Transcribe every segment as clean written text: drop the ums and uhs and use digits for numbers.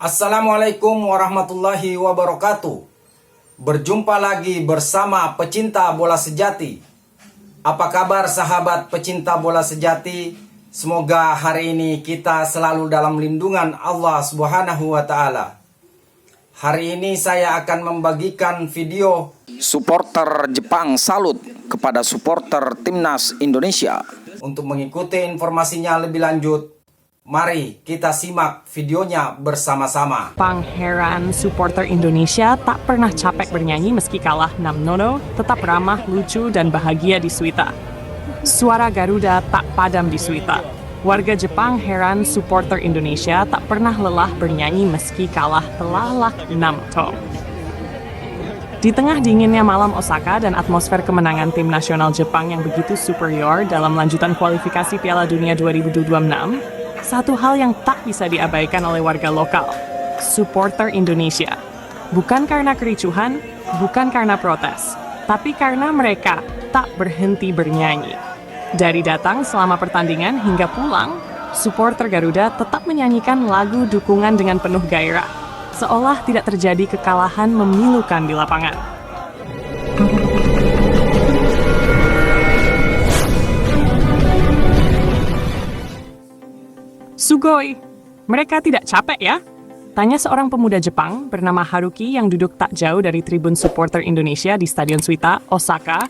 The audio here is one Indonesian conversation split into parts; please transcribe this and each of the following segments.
Assalamualaikum warahmatullahi wabarakatuh. Berjumpa lagi bersama pecinta bola sejati. Apa kabar sahabat pecinta bola sejati? Semoga hari ini kita selalu dalam lindungan Allah Subhanahu wa taala. Hari ini saya akan membagikan video supporter Jepang salut kepada supporter timnas Indonesia. Untuk mengikuti informasinya lebih lanjut, mari kita simak videonya bersama-sama. Pangeran supporter Indonesia tak pernah capek bernyanyi meski kalah 6-0, tetap ramah, lucu, dan bahagia di Suita. Suara Garuda tak padam di Suita. Warga Jepang heran supporter Indonesia tak pernah lelah bernyanyi meski kalah telak 6-0. Di tengah dinginnya malam Osaka dan atmosfer kemenangan tim nasional Jepang yang begitu superior dalam lanjutan kualifikasi Piala Dunia 2026, satu hal yang tak bisa diabaikan oleh warga lokal, supporter Indonesia. Bukan karena kericuhan, bukan karena protes, tapi karena mereka tak berhenti bernyanyi. Dari datang selama pertandingan hingga pulang, supporter Garuda tetap menyanyikan lagu dukungan dengan penuh gairah, seolah tidak terjadi kekalahan memilukan di lapangan. Sugoi, mereka tidak capek ya? Tanya seorang pemuda Jepang bernama Haruki yang duduk tak jauh dari tribun supporter Indonesia di Stadion Suita, Osaka,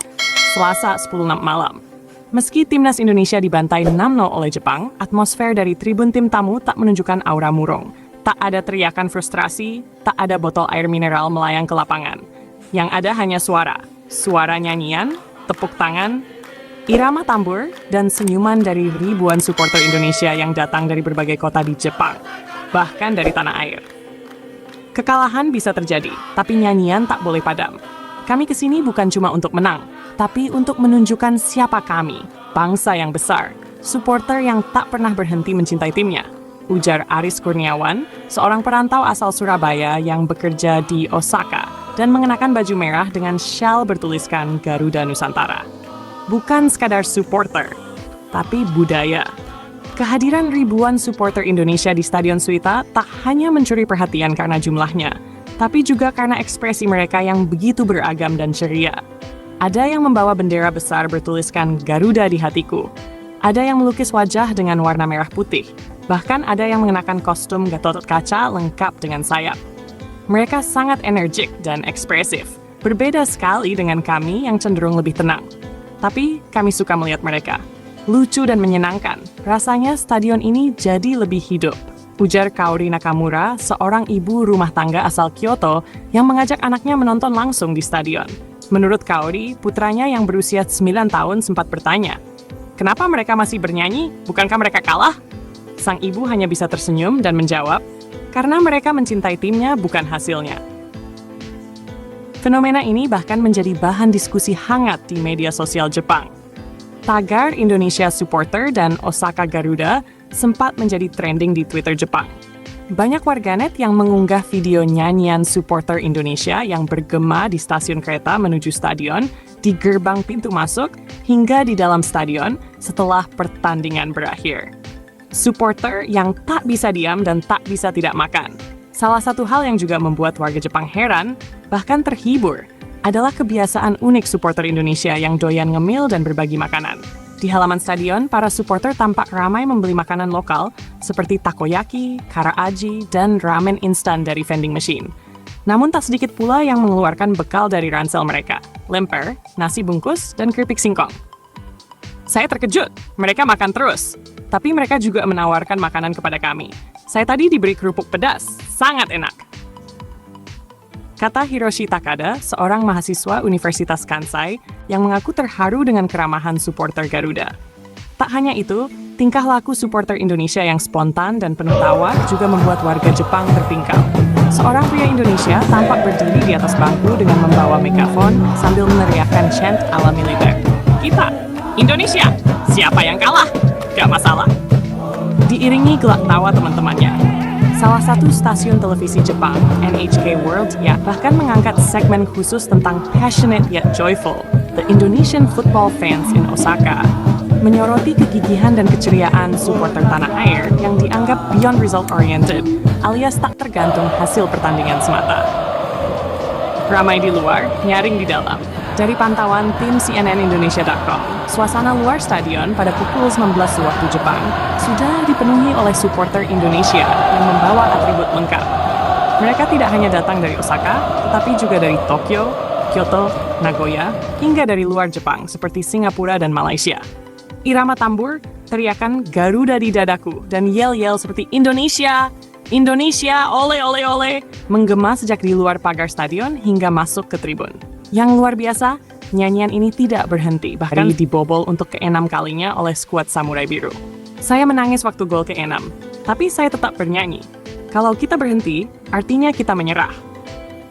Selasa 10 malam. Meski timnas Indonesia dibantai 6-0 oleh Jepang, atmosfer dari tribun tim tamu tak menunjukkan aura murung. Tak ada teriakan frustrasi, tak ada botol air mineral melayang ke lapangan. Yang ada hanya suara nyanyian, tepuk tangan, irama tambur, dan senyuman dari ribuan supporter Indonesia yang datang dari berbagai kota di Jepang, bahkan dari tanah air. Kekalahan bisa terjadi, tapi nyanyian tak boleh padam. Kami kesini bukan cuma untuk menang, tapi untuk menunjukkan siapa kami, bangsa yang besar, supporter yang tak pernah berhenti mencintai timnya. Ujar Aris Kurniawan, seorang perantau asal Surabaya yang bekerja di Osaka dan mengenakan baju merah dengan syal bertuliskan Garuda Nusantara. Bukan sekadar supporter, tapi budaya. Kehadiran ribuan supporter Indonesia di Stadion Suita tak hanya mencuri perhatian karena jumlahnya, tapi juga karena ekspresi mereka yang begitu beragam dan ceria. Ada yang membawa bendera besar bertuliskan Garuda di hatiku. Ada yang melukis wajah dengan warna merah putih. Bahkan ada yang mengenakan kostum Gatot Kaca lengkap dengan sayap. Mereka sangat energik dan ekspresif. Berbeda sekali dengan kami yang cenderung lebih tenang. Tapi kami suka melihat mereka. Lucu dan menyenangkan. Rasanya stadion ini jadi lebih hidup. Ujar Kaori Nakamura, seorang ibu rumah tangga asal Kyoto yang mengajak anaknya menonton langsung di stadion. Menurut Kaori, putranya yang berusia 9 tahun sempat bertanya, "Kenapa mereka masih bernyanyi? Bukankah mereka kalah?" Sang ibu hanya bisa tersenyum dan menjawab, karena mereka mencintai timnya bukan hasilnya. Fenomena ini bahkan menjadi bahan diskusi hangat di media sosial Jepang. Tagar Indonesia Supporter dan Osaka Garuda sempat menjadi trending di Twitter Jepang. Banyak warganet yang mengunggah video nyanyian supporter Indonesia yang bergema di stasiun kereta menuju stadion, di gerbang pintu masuk, hingga di dalam stadion setelah pertandingan berakhir. Supporter yang tak bisa diam dan tak bisa tidak makan. Salah satu hal yang juga membuat warga Jepang heran, bahkan terhibur, adalah kebiasaan unik supporter Indonesia yang doyan ngemil dan berbagi makanan. Di halaman stadion, para supporter tampak ramai membeli makanan lokal seperti takoyaki, kara aji, dan ramen instan dari vending machine. Namun tak sedikit pula yang mengeluarkan bekal dari ransel mereka, lemper, nasi bungkus, dan keripik singkong. Saya terkejut, mereka makan terus. Tapi mereka juga menawarkan makanan kepada kami. Saya tadi diberi kerupuk pedas, sangat enak. Kata Hiroshi Takada, seorang mahasiswa Universitas Kansai yang mengaku terharu dengan keramahan supporter Garuda. Tak hanya itu, tingkah laku supporter Indonesia yang spontan dan penuh tawa juga membuat warga Jepang terpingkal. Seorang pria Indonesia tampak berdiri di atas bangku dengan membawa megafon sambil meneriakkan chant ala militer. "Kita, Indonesia, siapa yang kalah? Gak masalah." Diiringi gelak tawa teman-temannya. Salah satu stasiun televisi Jepang, NHK World, bahkan mengangkat segmen khusus tentang passionate yet joyful, the Indonesian football fans in Osaka. menyoroti kegigihan dan keceriaan supporter tanah air yang dianggap beyond result oriented, alias tak tergantung hasil pertandingan semata. Ramai di luar, nyaring di dalam. Dari pantauan tim CNNindonesia.com, suasana luar stadion pada pukul 19 waktu Jepang sudah dipenuhi oleh supporter Indonesia yang membawa atribut lengkap. Mereka tidak hanya datang dari Osaka, tetapi juga dari Tokyo, Kyoto, Nagoya, hingga dari luar Jepang seperti Singapura dan Malaysia. Irama tambur, teriakan Garuda di dadaku, dan yel-yel seperti Indonesia, Indonesia, ole ole ole, menggema sejak di luar pagar stadion hingga masuk ke tribun. Yang luar biasa, nyanyian ini tidak berhenti, bahkan dibobol untuk ke-6 kalinya oleh skuad Samurai Biru. Saya menangis waktu gol ke-6, tapi saya tetap bernyanyi. Kalau kita berhenti, artinya kita menyerah.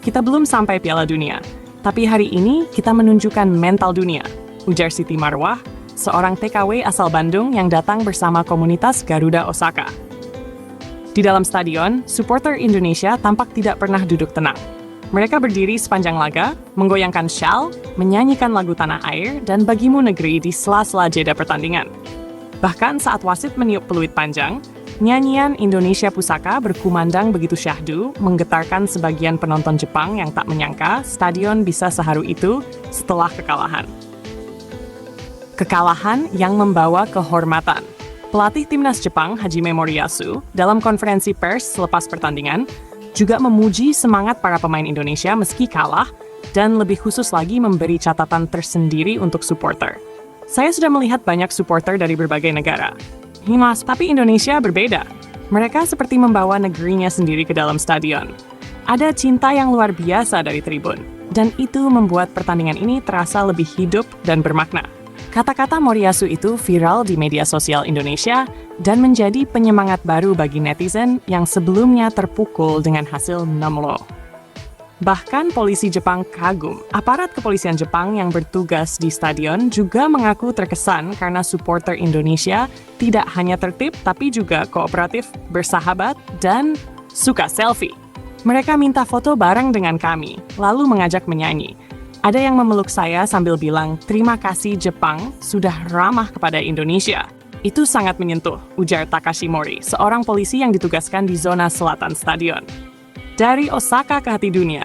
Kita belum sampai Piala Dunia, tapi hari ini kita menunjukkan mental dunia, ujar Siti Marwah, seorang TKW asal Bandung yang datang bersama komunitas Garuda Osaka. Di dalam stadion, supporter Indonesia tampak tidak pernah duduk tenang. Mereka berdiri sepanjang laga, menggoyangkan syal, menyanyikan lagu tanah air, dan bagimu negeri di sela-sela jeda pertandingan. Bahkan saat wasit meniup peluit panjang, nyanyian Indonesia Pusaka berkumandang begitu syahdu, menggetarkan sebagian penonton Jepang yang tak menyangka stadion bisa seharu itu setelah kekalahan. Kekalahan yang membawa kehormatan. Pelatih timnas Jepang, Hajime Moriyasu, dalam konferensi pers selepas pertandingan, juga memuji semangat para pemain Indonesia meski kalah, dan lebih khusus lagi memberi catatan tersendiri untuk supporter. Saya sudah melihat banyak supporter dari berbagai negara. Tapi Indonesia berbeda. Mereka seperti membawa negerinya sendiri ke dalam stadion. Ada cinta yang luar biasa dari tribun, dan itu membuat pertandingan ini terasa lebih hidup dan bermakna. Kata-kata Moriyasu itu viral di media sosial Indonesia dan menjadi penyemangat baru bagi netizen yang sebelumnya terpukul dengan hasil 6-0. Bahkan polisi Jepang kagum. Aparat kepolisian Jepang yang bertugas di stadion juga mengaku terkesan karena supporter Indonesia tidak hanya tertib tapi juga kooperatif, bersahabat, dan suka selfie. Mereka minta foto bareng dengan kami, lalu mengajak menyanyi. Ada yang memeluk saya sambil bilang, "Terima kasih Jepang sudah ramah kepada Indonesia." Itu sangat menyentuh, ujar Takashi Mori, seorang polisi yang ditugaskan di zona selatan stadion. Dari Osaka ke hati dunia.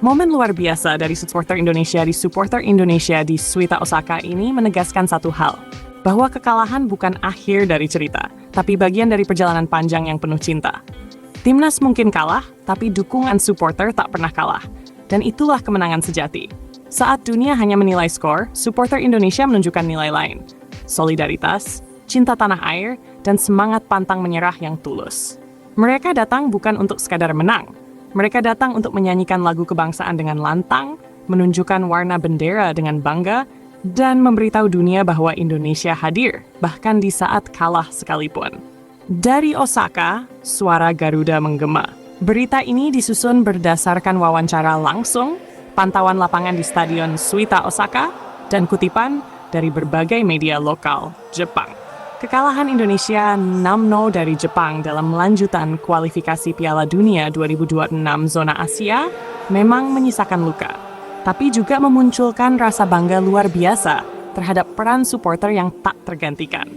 Momen luar biasa dari supporter Indonesia di Suita Osaka ini menegaskan satu hal, bahwa kekalahan bukan akhir dari cerita, tapi bagian dari perjalanan panjang yang penuh cinta. Timnas mungkin kalah, tapi dukungan supporter tak pernah kalah. Dan itulah kemenangan sejati. Saat dunia hanya menilai skor, supporter Indonesia menunjukkan nilai lain. Solidaritas, cinta tanah air, dan semangat pantang menyerah yang tulus. Mereka datang bukan untuk sekadar menang. Mereka datang untuk menyanyikan lagu kebangsaan dengan lantang, menunjukkan warna bendera dengan bangga, dan memberitahu dunia bahwa Indonesia hadir, bahkan di saat kalah sekalipun. Dari Osaka, suara Garuda menggema. Berita ini disusun berdasarkan wawancara langsung, pantauan lapangan di Stadion Suita Osaka, dan kutipan dari berbagai media lokal Jepang. Kekalahan Indonesia 6-0 dari Jepang dalam lanjutan kualifikasi Piala Dunia 2026 zona Asia memang menyisakan luka, tapi juga memunculkan rasa bangga luar biasa terhadap peran supporter yang tak tergantikan.